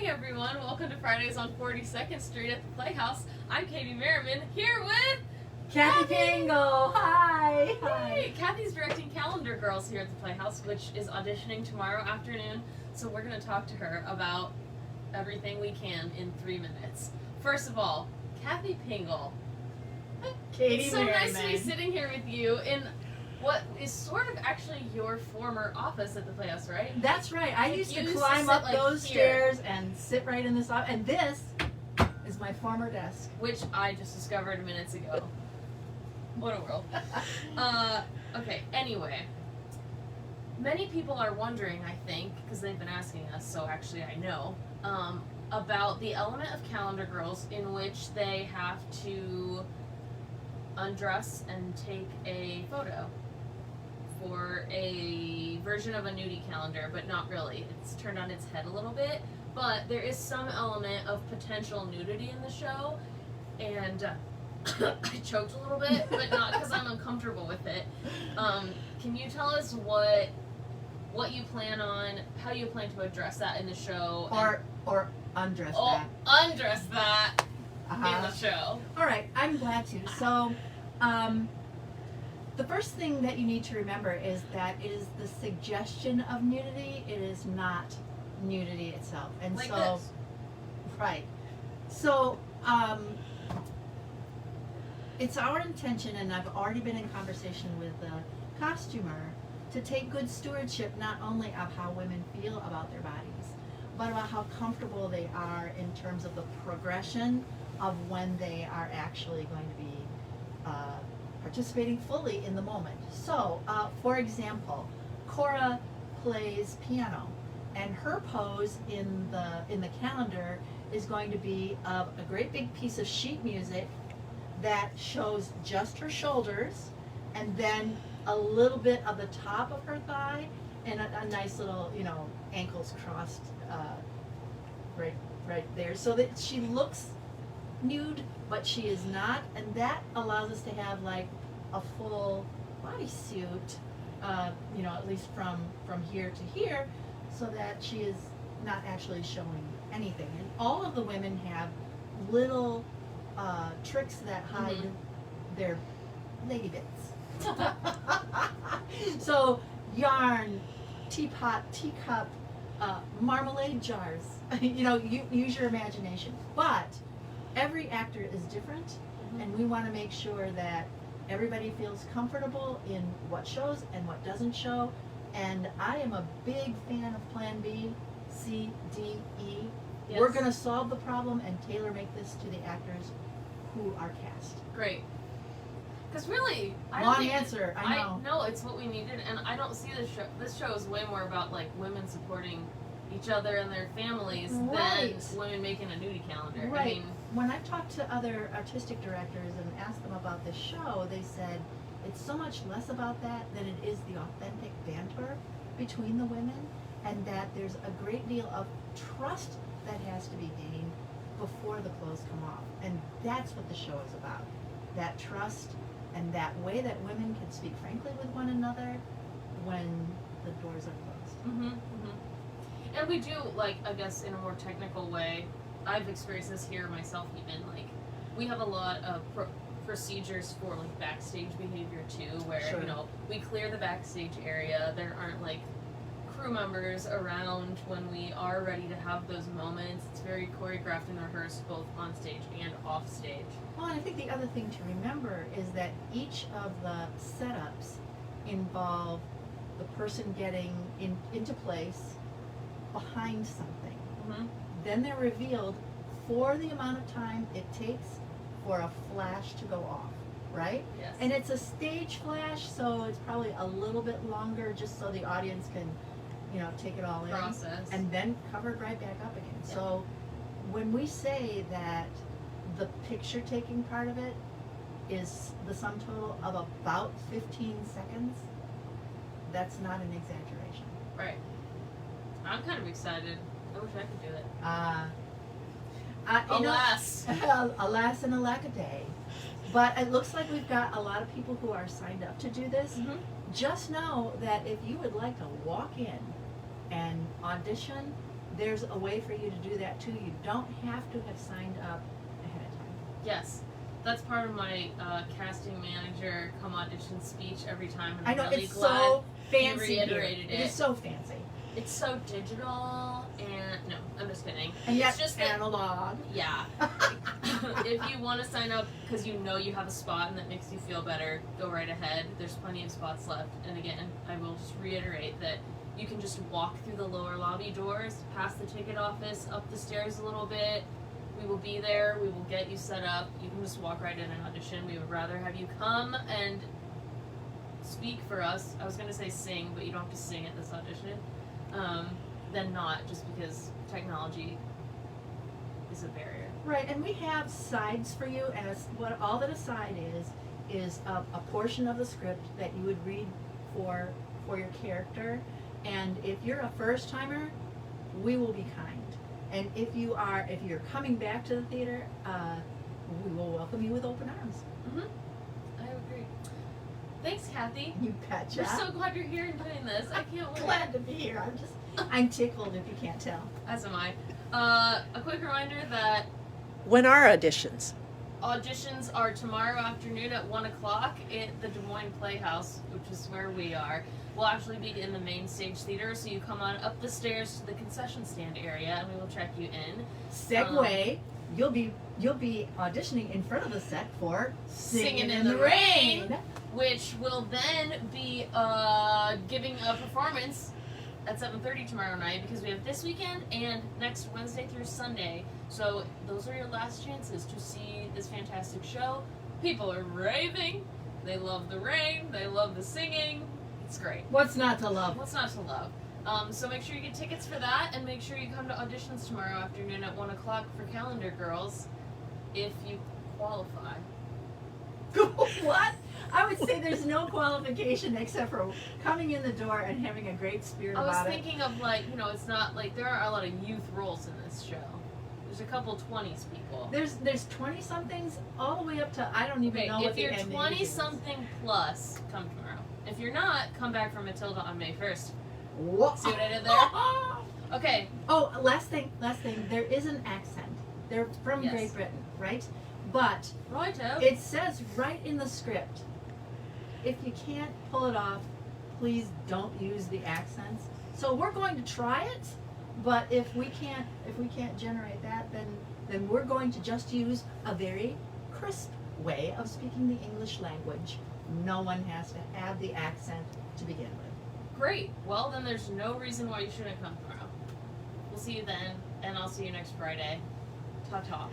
everyone, welcome to Fridays on 42nd Street at the Playhouse. I'm Katie Merriman, here with Kathy Pingel. Hi. Hey, Kathy's directing Calendar Girls here at the Playhouse, which is auditioning tomorrow afternoon. So we're going to talk to her about everything we can in 3 minutes. First of all, Kathy Pingel. Katie It's so Merriman. nice to be sitting here with you in what is sort of actually your former office at the Playhouse, right? That's right. I used to You used to climb sit, up like, those here. stairs and sit right in this office. And this is my former desk. Which I just discovered minutes ago. What a world. Okay, anyway. Many people are wondering, I think, because they've been asking us, so actually I know, about the element of Calendar Girls in which they have to undress and take a photo for a version of a nudie calendar, but not really. It's turned on its head a little bit, but there is some element of potential nudity in the show, and I choked a little bit, but not because I'm uncomfortable with it. Can you tell us what you plan on, how you plan to address that in the show? Or undress Oh, that. undress that in the show. All right, I'm glad to. So, the first thing that you need to remember is that it is the suggestion of nudity. It is not nudity itself. And Like so, this. right. So, it's our intention, and I've already been in conversation with the costumer, to take good stewardship not only of how women feel about their bodies, but about how comfortable they are in terms of the progression of when they are actually going to be participating fully in the moment. So, for example, Cora plays piano, and her pose in the calendar is going to be of a great big piece of sheet music that shows just her shoulders, and then a little bit of the top of her thigh, and a nice little, ankles crossed right there, so that she looks nude, but she is not, and that allows us to have like a full bodysuit, at least from here to here, so that she is not actually showing anything. And all of the women have little tricks that hide their lady bits. So yarn, teapot, teacup, marmalade jars. You use your imagination. But every actor is different, and we want to make sure that everybody feels comfortable in what shows and what doesn't show. And I am a big fan of Plan B, C, D, E. Yes. We're going to solve the problem and tailor-make this to the actors who are cast. Great. Because really, I Long don't think answer, I know. No, it's what we needed, and I don't see this show. This show is way more about like women supporting each other and their families Right. than women making a nudie calendar. Right. I mean, When I've talked to other artistic directors and asked them about this show, they said it's so much less about that than it is the authentic banter between the women, and that there's a great deal of trust that has to be gained before the clothes come off. And that's what the show is about. That trust and that way that women can speak frankly with one another when the doors are closed. And we do, like, I guess in a more technical way, I've experienced this here myself even, like, we have a lot of procedures for, like, backstage behavior too, where, Sure. we clear the backstage area, there aren't, like, crew members around when we are ready to have those moments. It's very choreographed and rehearsed both on stage and off stage. Well, and I think the other thing to remember is that each of the setups involve the person getting into place behind something. Then they're revealed for the amount of time it takes for a flash to go off, right? Yes. And it's a stage flash, so it's probably a little bit longer just so the audience can, take it all in. Process. And then covered right back up again. Yeah. So when we say that the picture taking part of it is the sum total of about 15 seconds, that's not an exaggeration. Right. I'm kind of excited. I wish I could do it. Alas. Alas. Alas and alackaday. But it looks like we've got a lot of people who are signed up to do this. Just know that if you would like to walk in and audition, there's a way for you to do that too. You don't have to have signed up ahead of time. Yes. That's part of my casting manager come audition speech every time, and I I'm know, really it's glad so you fancy here. reiterated It is so fancy. It's so digital, and no, I'm just kidding. And yet It's just that, analog. yeah. If you want to sign up because you know you have a spot and that makes you feel better, go right ahead. There's plenty of spots left. And again, I will just reiterate that you can just walk through the lower lobby doors, past the ticket office, up the stairs a little bit. We will be there. We will get you set up. You can just walk right in and audition. We would rather have you come and speak for us. I was going to say sing, but you don't have to sing at this audition. Than not, just because technology is a barrier. Right, and we have sides for you, as what all that a side is a portion of the script that you would read for your character. And if you're a first timer, we will be kind. And if you're coming back to the theater, we will welcome you with open arms. I agree. Thanks, Kathy. You betcha. We're so glad you're here and doing this. I can't wait. Glad to be here. I'm tickled if you can't tell. As am I. A quick reminder that When are auditions? auditions are tomorrow afternoon at 1 o'clock at the Des Moines Playhouse, which is where we are. We'll actually be in the main stage theater, so you come on up the stairs to the concession stand area, and we will check you in. Segue. You'll be auditioning in front of the set for Singing in the Rain, which will then be giving a performance at 7:30 tomorrow night, because we have this weekend and next Wednesday through Sunday. So those are your last chances to see this fantastic show. People are raving. They love the rain. They love the singing. It's great. What's not to love? What's not to love? So make sure you get tickets for that, and make sure you come to auditions tomorrow afternoon at 1 o'clock for Calendar Girls, if you qualify. What? I would say there's no qualification except for coming in the door and having a great spirit I was about it. thinking of, like, you know, it's not like there are a lot of youth roles in this show. There's a couple 20s people. There's 20 somethings all the way up to I don't even Okay, know what if the you're end 20 age is. something plus, come tomorrow. If you're not, come back for Matilda on May 1st. What? See what I did there? Okay. Oh, last thing. There is an accent. They're from Yes. Great Britain, right? But Righto. it says right in the script, if you can't pull it off, please don't use the accents. So we're going to try it, but if we can't generate that, then we're going to just use a very crisp way of speaking the English language. No one has to have the accent to begin with. Great. Well, then there's no reason why you shouldn't come tomorrow. We'll see you then, and I'll see you next Friday. Ta-ta.